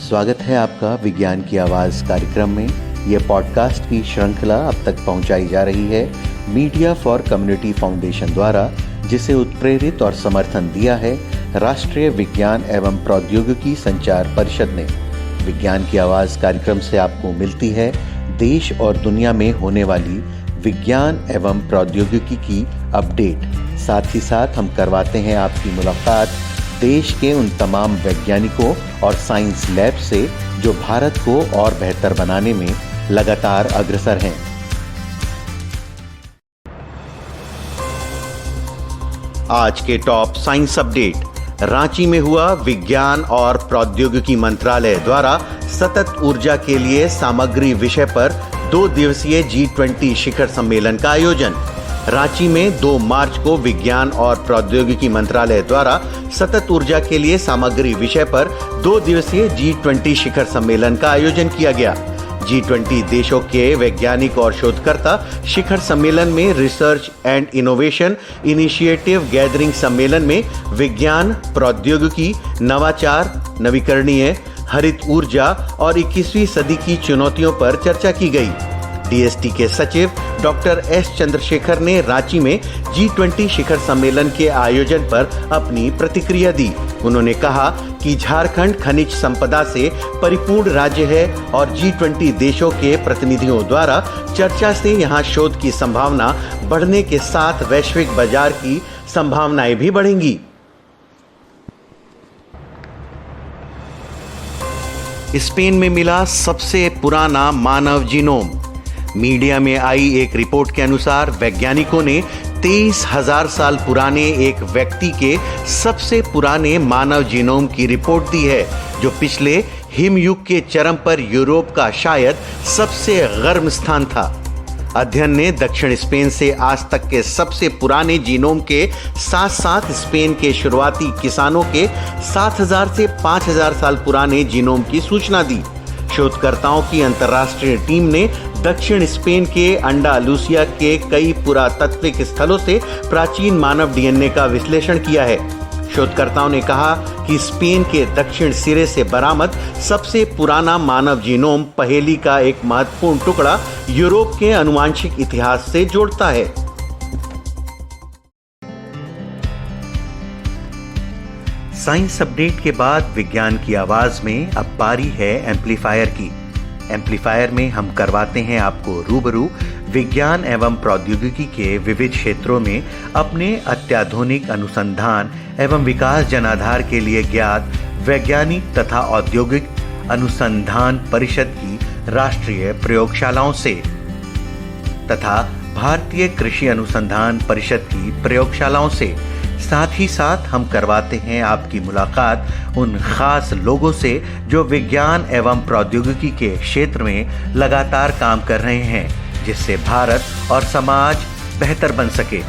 स्वागत है आपका विज्ञान की आवाज़ कार्यक्रम में। यह पॉडकास्ट की श्रृंखला अब तक पहुंचाई जा रही है मीडिया फॉर कम्युनिटी फाउंडेशन द्वारा, जिसे उत्प्रेरित और समर्थन दिया है राष्ट्रीय विज्ञान एवं प्रौद्योगिकी संचार परिषद ने। विज्ञान की आवाज़ कार्यक्रम से आपको मिलती है देश और दुनिया में होने वाली विज्ञान एवं प्रौद्योगिकी की अपडेट। साथ ही साथ हम करवाते हैं आपकी मुलाकात देश के उन तमाम वैज्ञानिकों और साइंस लैब से जो भारत को और बेहतर बनाने में लगातार अग्रसर हैं। आज के टॉप साइंस अपडेट। रांची में हुआ विज्ञान और प्रौद्योगिकी मंत्रालय द्वारा सतत ऊर्जा के लिए सामग्री विषय पर 2 दिवसीय G20 शिखर सम्मेलन का आयोजन। रांची में 2 मार्च को विज्ञान और प्रौद्योगिकी मंत्रालय द्वारा सतत ऊर्जा के लिए सामग्री विषय पर 2 दिवसीय G20 शिखर सम्मेलन का आयोजन किया गया। G20 देशों के वैज्ञानिक और शोधकर्ता शिखर सम्मेलन में research and innovation initiative gathering सम्मेलन में विज्ञान, प्रौद्योगिकी, नवाचार, नवीकरणीय, हरित ऊर्जा और 21वीं सदी की चुनौतियों पर चर्चा की गई। डीएसटी के सचिव डॉक्टर एस चंद्रशेखर ने रांची में G20 शिखर सम्मेलन के आयोजन पर अपनी प्रतिक्रिया दी। उन्होंने कहा कि झारखंड खनिज संपदा से परिपूर्ण राज्य है और G20 देशों के प्रतिनिधियों द्वारा चर्चा से यहां शोध की संभावना बढ़ने के साथ वैश्विक बाजार की संभावनाएं भी बढ़ेंगी। स्पेन में मिला सबसे पुराना मानव जीनोम। मीडिया में आई एक रिपोर्ट के अनुसार वैज्ञानिकों ने 23,000 साल पुराने एक व्यक्ति के सबसे पुराने मानव जीनोम की रिपोर्ट दी है, जो पिछले हिमयुग के चरम पर यूरोप का शायद सबसे गर्म स्थान था। अध्ययन ने दक्षिण स्पेन से आज तक के सबसे पुराने जीनोम के साथ साथ स्पेन के शुरुआती किसानों के 7,000 से 5,000 साल पुराने जीनोम की सूचना दी। शोधकर्ताओं की अंतर्राष्ट्रीय टीम ने दक्षिण स्पेन के अंडालूसिया के कई पुरातात्विक स्थलों से प्राचीन मानव डीएनए का विश्लेषण किया है। शोधकर्ताओं ने कहा कि स्पेन के दक्षिण सिरे से बरामद सबसे पुराना मानव जीनोम पहेली का एक महत्वपूर्ण टुकड़ा यूरोप के आनुवंशिक इतिहास से जोड़ता है। साइंस अपडेट के बाद विज्ञान की आवाज में अब बारी है एम्पलीफायर की। एम्पलीफायर में हम करवाते हैं आपको रूबरू विज्ञान एवं प्रौद्योगिकी के विविध क्षेत्रों में अपने अत्याधुनिक अनुसंधान एवं विकास जनाधार के लिए ज्ञात वैज्ञानिक तथा औद्योगिक अनुसंधान परिषद की राष्ट्रीय प्रयोगशालाओं से तथा भारतीय कृषि अनुसंधान परिषद की प्रयोगशालाओं से। साथ ही साथ हम करवाते हैं आपकी मुलाकात उन खास लोगों से जो विज्ञान एवं प्रौद्योगिकी के क्षेत्र में लगातार काम कर रहे हैं, जिससे भारत और समाज बेहतर बन सके।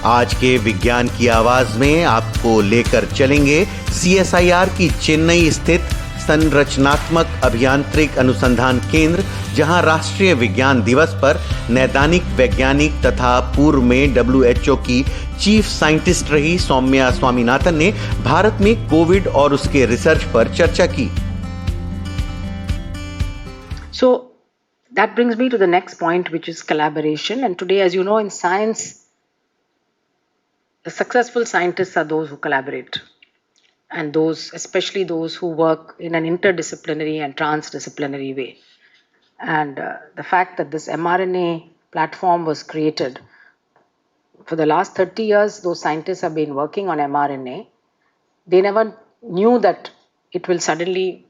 आज के विज्ञान की आवाज में आपको लेकर चलेंगे CSIR की चेन्नई स्थित संरचनात्मक अभियांत्रिक अनुसंधान केंद्र, जहां राष्ट्रीय विज्ञान दिवस पर नैदानिक वैज्ञानिक तथा पूर्व में WHO की चीफ साइंटिस्ट रही सौम्या स्वामीनाथन ने भारत में कोविड और उसके रिसर्च पर चर्चा की। So that brings me to the next point, which is collaboration. And today, as you know, in science, the successful scientists are those who collaborate. And those, especially those who work in an interdisciplinary and transdisciplinary way. And the fact that this mRNA platform was created, for the last 30 years, those scientists have been working on mRNA. They never knew that it will suddenly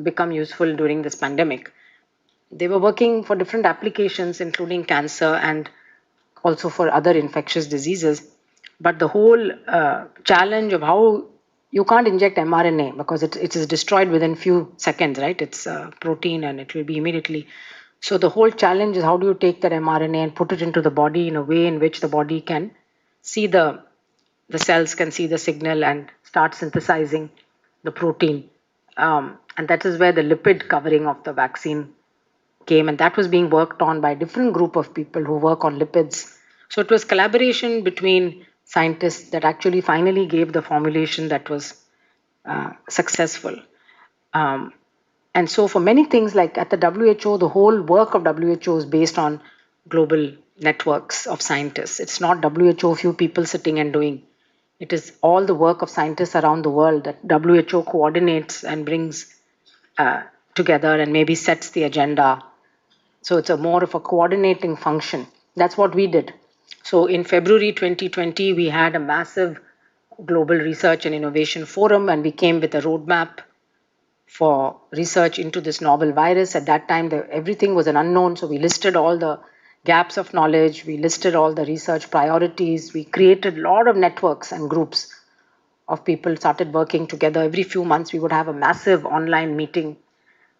become useful during this pandemic. They were working for different applications, including cancer and also for other infectious diseases. But the whole challenge of how you can't inject mRNA because it is destroyed within few seconds, right? It's a protein and it will be immediately. So the whole challenge is how do you take that mRNA and put it into the body in a way in which the body can see the cells can see the signal and start synthesizing the protein. And that is where the lipid covering of the vaccine came, and that was being worked on by a different group of people who work on lipids. So it was collaboration between scientists that actually finally gave the formulation that was successful. And so for many things, like at the WHO, the whole work of WHO is based on global networks of scientists. It's not WHO, few people sitting and doing. It is all the work of scientists around the world that WHO coordinates and brings together and maybe sets the agenda. So it's a more of a coordinating function. That's what we did. So in February 2020, we had a massive global research and innovation forum, and we came with a roadmap for research into this novel virus. At that time, everything was an unknown, so we listed all the gaps of knowledge, we listed all the research priorities, we created a lot of networks and groups of people, started working together. Every few months, we would have a massive online meeting,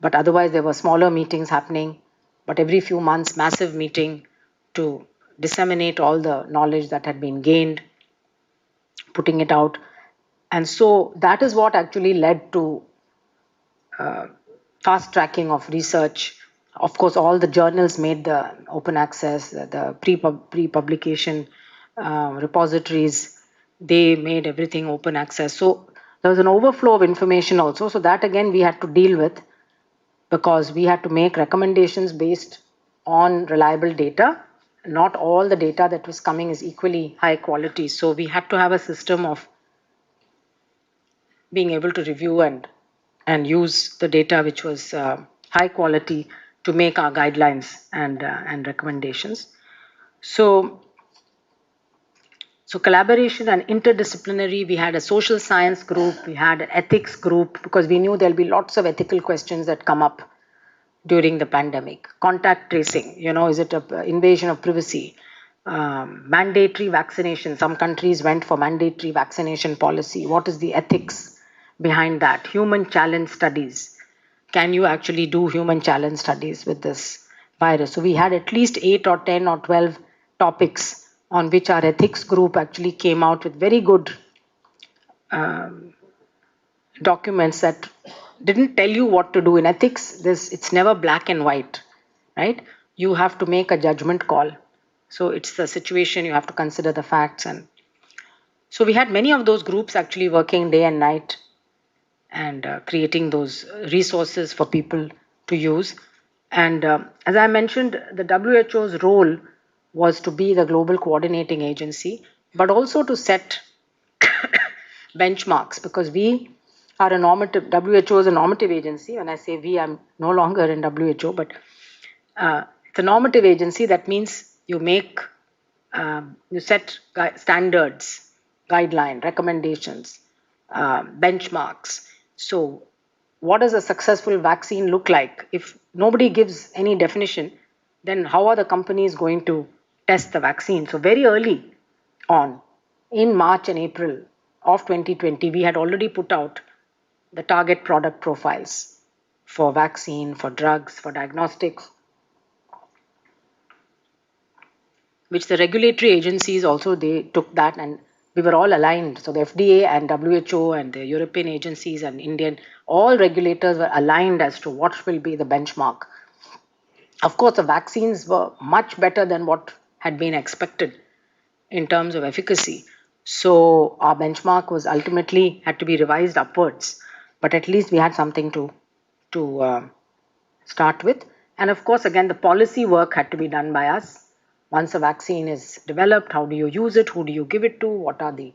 but otherwise, there were smaller meetings happening. But every few months, massive meeting to disseminate all the knowledge that had been gained, putting it out. And so that is what actually led to fast tracking of research. Of course, all the journals made the open access, the pre-publication repositories, they made everything open access. So there was an overflow of information also. So that again we had to deal with, because we had to make recommendations based on reliable data. Not all the data that was coming is equally high quality. So we had to have a system of being able to review and use the data which was high quality to make our guidelines and recommendations. So collaboration and interdisciplinary, we had a social science group, we had an ethics group, because we knew there'll be lots of ethical questions that come up during the pandemic. Contact tracing, is it an invasion of privacy? Mandatory vaccination, some countries went for mandatory vaccination policy. What is the ethics behind that? Human challenge studies. Can you actually do human challenge studies with this virus? So we had at least 8 or 10 or 12 topics on which our ethics group actually came out with very good documents that didn't tell you what to do. In ethics, it's never black and white, right? You have to make a judgment call. So it's the situation, you have to consider the facts. And so we had many of those groups actually working day and night and creating those resources for people to use. And as I mentioned, the WHO's role was to be the global coordinating agency, but also to set benchmarks, because we are a normative, WHO is a normative agency. When I say we, I'm no longer in WHO, but it's a normative agency. That means you set standards, guideline, recommendations, benchmarks. So what does a successful vaccine look like? If nobody gives any definition, then how are the companies going to test the vaccine? So very early on, in March and April of 2020, we had already put out the target product profiles for vaccine, for drugs, for diagnostics, which the regulatory agencies also, they took that, and we were all aligned. So the FDA and WHO and the European agencies and Indian, all regulators were aligned as to what will be the benchmark. Of course, the vaccines were much better than what had been expected in terms of efficacy. So our benchmark was ultimately had to be revised upwards, but at least we had something to start with. And of course, again, the policy work had to be done by us. Once a vaccine is developed, how do you use it? Who do you give it to? What are the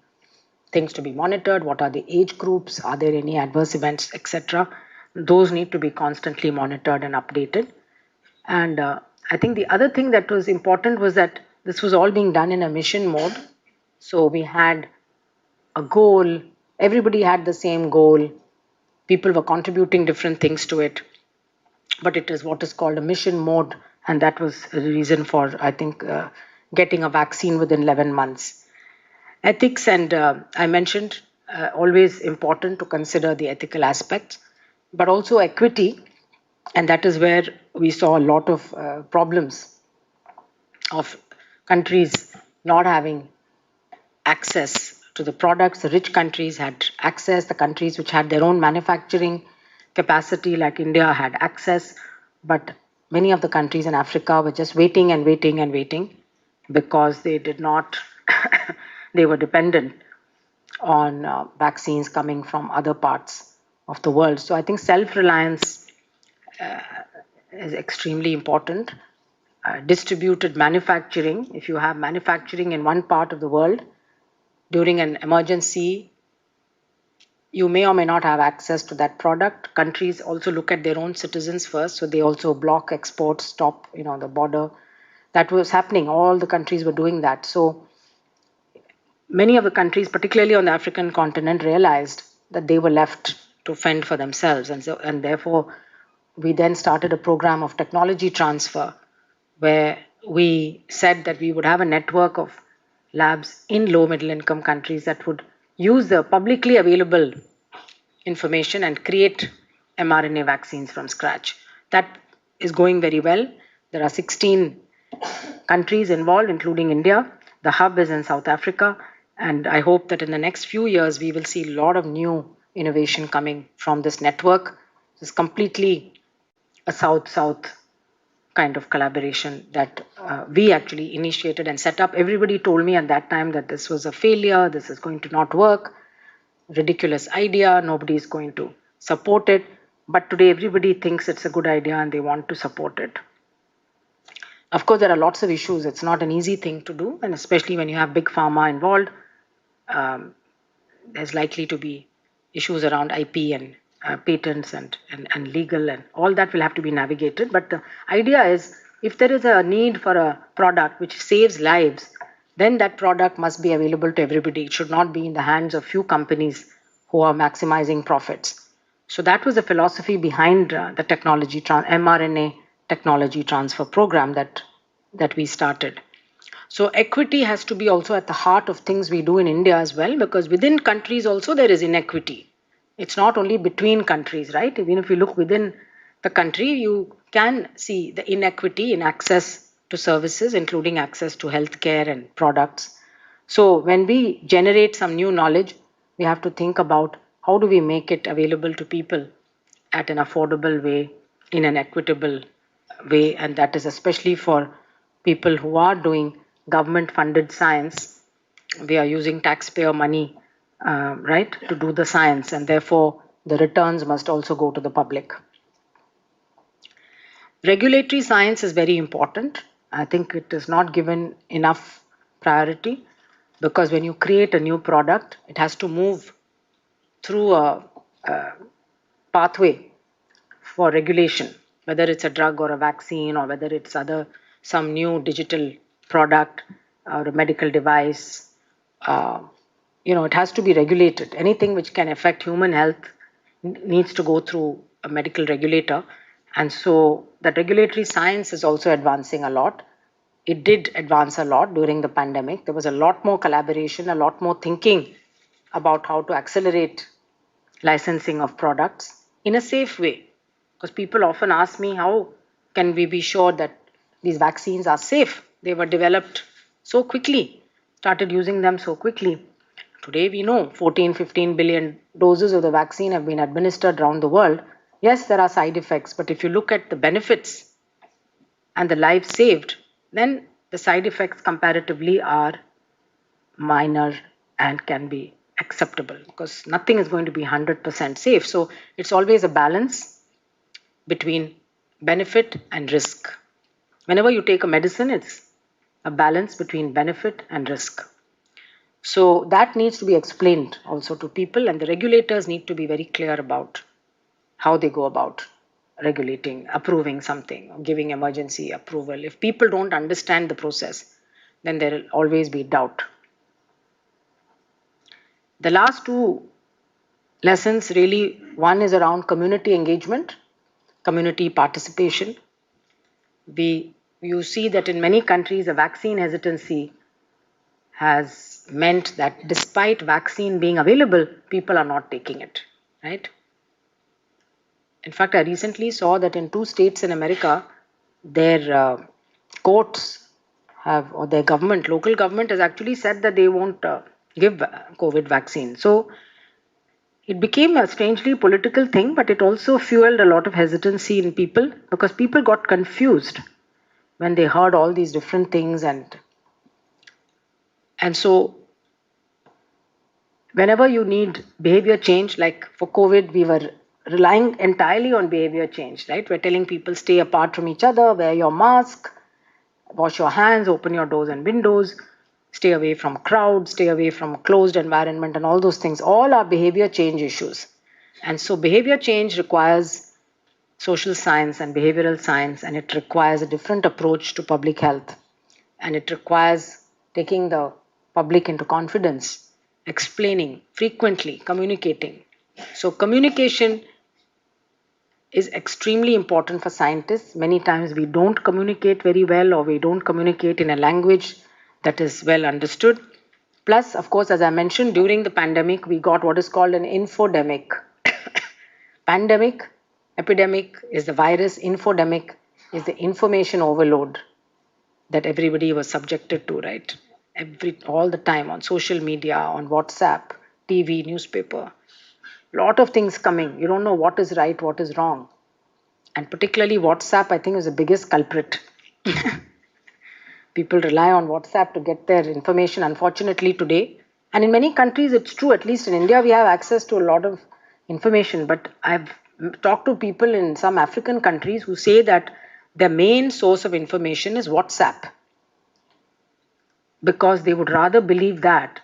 things to be monitored? What are the age groups? Are there any adverse events, etc.? Those need to be constantly monitored and updated. And I think the other thing that was important was that this was all being done in a mission mode. So we had a goal, everybody had the same goal, people were contributing different things to it, but it is what is called a mission mode, and that was the reason for, I think, getting a vaccine within 11 months. Ethics, and I mentioned, always important to consider the ethical aspects, but also equity, and that is where we saw a lot of problems of countries not having access to the products. The rich countries had access, the countries which had their own manufacturing capacity like India had access, but many of the countries in Africa were just waiting and waiting and waiting because they did not, they were dependent on vaccines coming from other parts of the world. So I think self-reliance is extremely important. Distributed manufacturing, if you have manufacturing in one part of the world, during an emergency, you may or may not have access to that product. Countries also look at their own citizens first, so they also block exports, stop, the border. That was happening. All the countries were doing that. So many of the countries, particularly on the African continent, realized that they were left to fend for themselves, and therefore we then started a program of technology transfer, where we said that we would have a network of labs in low middle income countries that would use the publicly available information and create mRNA vaccines from scratch. That is going very well. There are 16 countries involved, including India. The hub is in South Africa, and I hope that in the next few years we will see a lot of new innovation coming from this network. It's completely a South-South kind of collaboration that we actually initiated and set up. Everybody told me at that time that this was a failure, this is going to not work, ridiculous idea, nobody is going to support it. But today everybody thinks it's a good idea and they want to support it. Of course, there are lots of issues. It's not an easy thing to do, and especially when you have big pharma involved, there's likely to be issues around IP and patents and legal, and all that will have to be navigated. But the idea is, if there is a need for a product which saves lives, then that product must be available to everybody. It should not be in the hands of few companies who are maximizing profits. So that was the philosophy behind the mRNA technology transfer program that we started. So equity has to be also at the heart of things we do in India as well, because within countries also there is inequity. It's not only between countries, right? Even if you look within the country, you can see the inequity in access to services, including access to healthcare and products. So when we generate some new knowledge, we have to think about how do we make it available to people at an affordable way, in an equitable way, and that is especially for people who are doing government funded science. We are using taxpayer money, right, to do the science, and therefore the returns must also go to the public. Regulatory science is very important. I think it is not given enough priority, because when you create a new product, it has to move through a pathway for regulation, whether it's a drug or a vaccine, or whether it's some new digital product or a medical device. It has to be regulated. Anything which can affect human health needs to go through a medical regulator. And so the regulatory science is also advancing a lot. It did advance a lot during the pandemic. There was a lot more collaboration, a lot more thinking about how to accelerate licensing of products in a safe way. Because people often ask me, how can we be sure that these vaccines are safe? They were developed so quickly, started using them so quickly. Today we know 14, 15 billion doses of the vaccine have been administered around the world. Yes, there are side effects, but if you look at the benefits and the lives saved, then the side effects comparatively are minor and can be acceptable, because nothing is going to be 100% safe. So it's always a balance between benefit and risk. Whenever you take a medicine, it's a balance between benefit and risk. So that needs to be explained also to people, and the regulators need to be very clear about how they go about regulating, approving something, or giving emergency approval. If people don't understand the process, then there will always be doubt. The last two lessons really, one is around community engagement, community participation. You see that in many countries, a vaccine hesitancy has meant that despite vaccine being available, people are not taking it, right? In fact, I recently saw that in 2 states in America, their courts have, or their government, local government has actually said that they won't give COVID vaccine. So it became a strangely political thing, but it also fueled a lot of hesitancy in people, because people got confused when they heard all these different things. And so whenever you need behavior change, like for COVID, we were relying entirely on behavior change, right? We're telling people stay apart from each other, wear your mask, wash your hands, open your doors and windows, stay away from crowds, stay away from a closed environment, and all those things. All are behavior change issues. And so behavior change requires social science and behavioral science, and it requires a different approach to public health. And it requires taking the public into confidence, explaining frequently, communicating. So, communication is extremely important for scientists. Many times we don't communicate very well, or we don't communicate in a language that is well understood. Plus, of course, as I mentioned, during the pandemic, we got what is called an infodemic. Pandemic, epidemic is the virus, infodemic is the information overload that everybody was subjected to, right? All the time on social media, on WhatsApp, TV, newspaper. Lot of things coming. You don't know what is right, what is wrong. And particularly WhatsApp, I think, is the biggest culprit. People rely on WhatsApp to get their information, unfortunately, today. And in many countries, it's true. At least in India, we have access to a lot of information. But I've talked to people in some African countries who say that their main source of information is WhatsApp, because they would rather believe that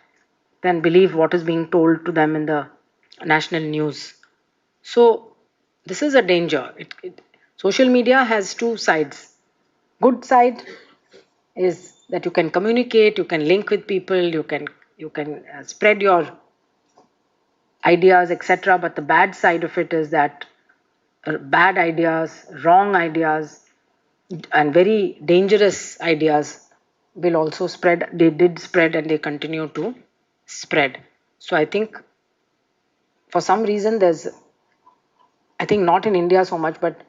than believe what is being told to them in the national news. So this is a danger. Social media has two sides. Good side is that you can communicate, you can link with people, you can spread your ideas, etc. But the bad side of it is that bad ideas, wrong ideas, and very dangerous ideas will also spread. They did spread and they continue to spread. So I think for some reason I think not in India so much, but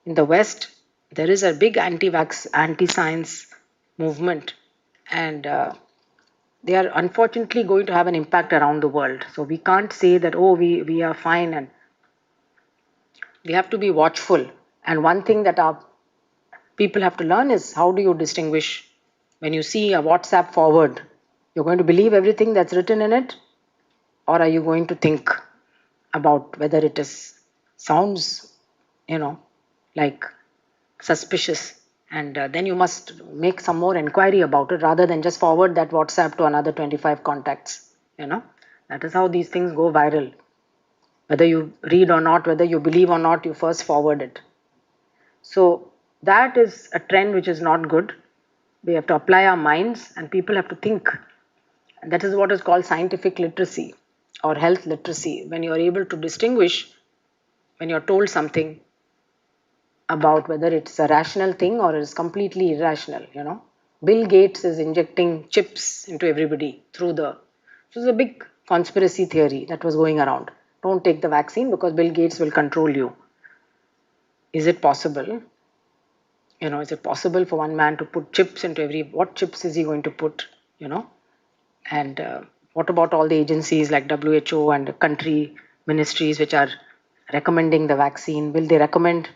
in the West, there is a big anti-vax, anti-science movement, and they are unfortunately going to have an impact around the world. So we can't say that, oh, we are fine, and we have to be watchful. And one thing that our people have to learn is, how do you distinguish when you see a WhatsApp forward? You're going to believe everything that's written in it, or are you going to think about whether it sounds, like suspicious, and then you must make some more inquiry about it rather than just forward that WhatsApp to another 25 contacts. That is how these things go viral. Whether you read or not, whether you believe or not, you first forward it. So that is a trend which is not good. We have to apply our minds, and people have to think. And that is what is called scientific literacy or health literacy. When you are able to distinguish, when you're told something, about whether it's a rational thing or it's completely irrational. Bill Gates is injecting chips into everybody through it was a big conspiracy theory that was going around. Don't take the vaccine because Bill Gates will control you. Is it possible? Is it possible for one man to put chips into what chips is he going to put? And what about all the agencies like WHO and country ministries which are recommending the vaccine? Will they recommend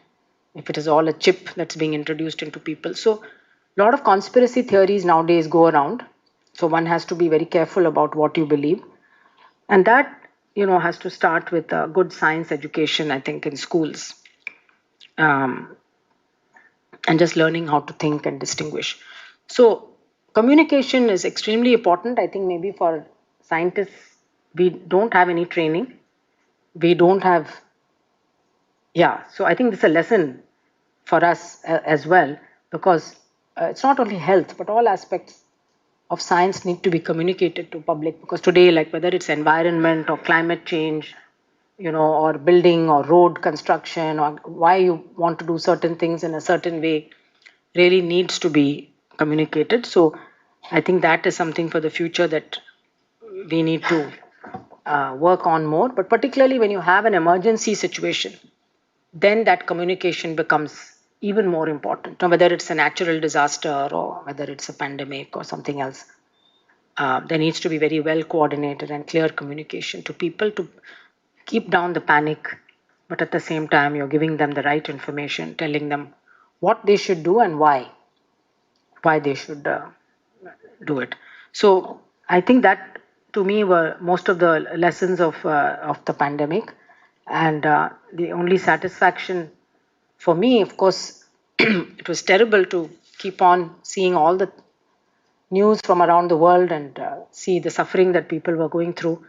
if it is all a chip that's being introduced into people? So a lot of conspiracy theories nowadays go around. So one has to be very careful about what you believe. And that, has to start with a good science education, I think, in schools. And just learning how to think and distinguish. So communication is extremely important. I think maybe for scientists, we don't have any training. We don't have, so I think this is a lesson for us as well, because it's not only health, but all aspects of science need to be communicated to public. Because today, like whether it's environment or climate change, or building or road construction, or why you want to do certain things in a certain way, really needs to be communicated. So I think that is something for the future that we need to work on more. But particularly when you have an emergency situation, then that communication becomes even more important. Now, whether it's a natural disaster or whether it's a pandemic or something else, there needs to be very well coordinated and clear communication to people to keep down the panic, but at the same time, you're giving them the right information, telling them what they should do and why they should do it. So I think that to me were most of the lessons of the pandemic, and the only satisfaction for me, of course, it was terrible to keep on seeing all the news from around the world and see the suffering that people were going through.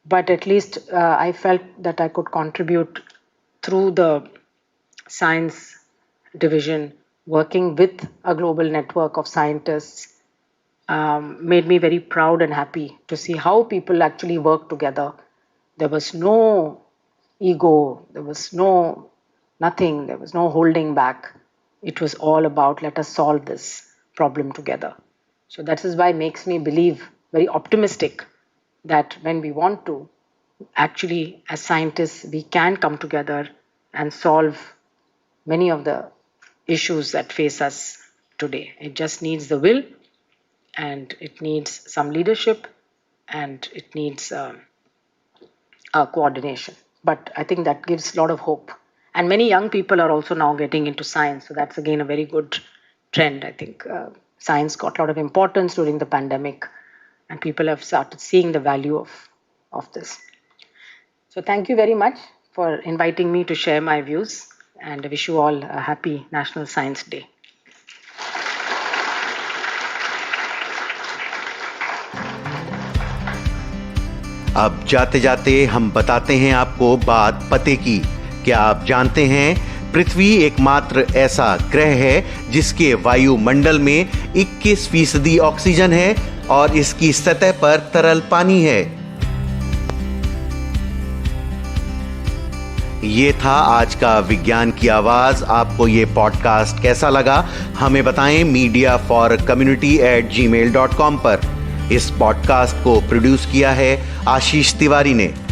But at least I felt that I could contribute through the science division, working with a global network of scientists, made me very proud and happy to see how people actually work together. There was no ego, there was nothing, there was no holding back. It was all about, let us solve this problem together. So that is why it makes me believe, very optimistic, that when we want to, actually as scientists, we can come together and solve many of the issues that face us today. It just needs the will, and it needs some leadership, and it needs coordination. But I think that gives a lot of hope. And many young people are also now getting into science. So that's again a very good trend. I think science got a lot of importance during the pandemic, and people have started seeing the value of this. So thank you very much for inviting me to share my views, and I wish you all a happy National Science Day. अब जाते जाते हम बताते हैं आपको बात पते की। क्या आप जानते हैं पृथ्वी एकमात्र ऐसा ग्रह है जिसके वायुमंडल में 21% ऑक्सीजन है और इसकी सतह पर तरल पानी है। ये था आज का विज्ञान की आवाज। आपको ये पॉडकास्ट कैसा लगा हमें बताएं mediaforcommunity@gmail.com पर। इस पॉडकास्ट को प्रोड्यूस किया है आशीष तिवारी ने।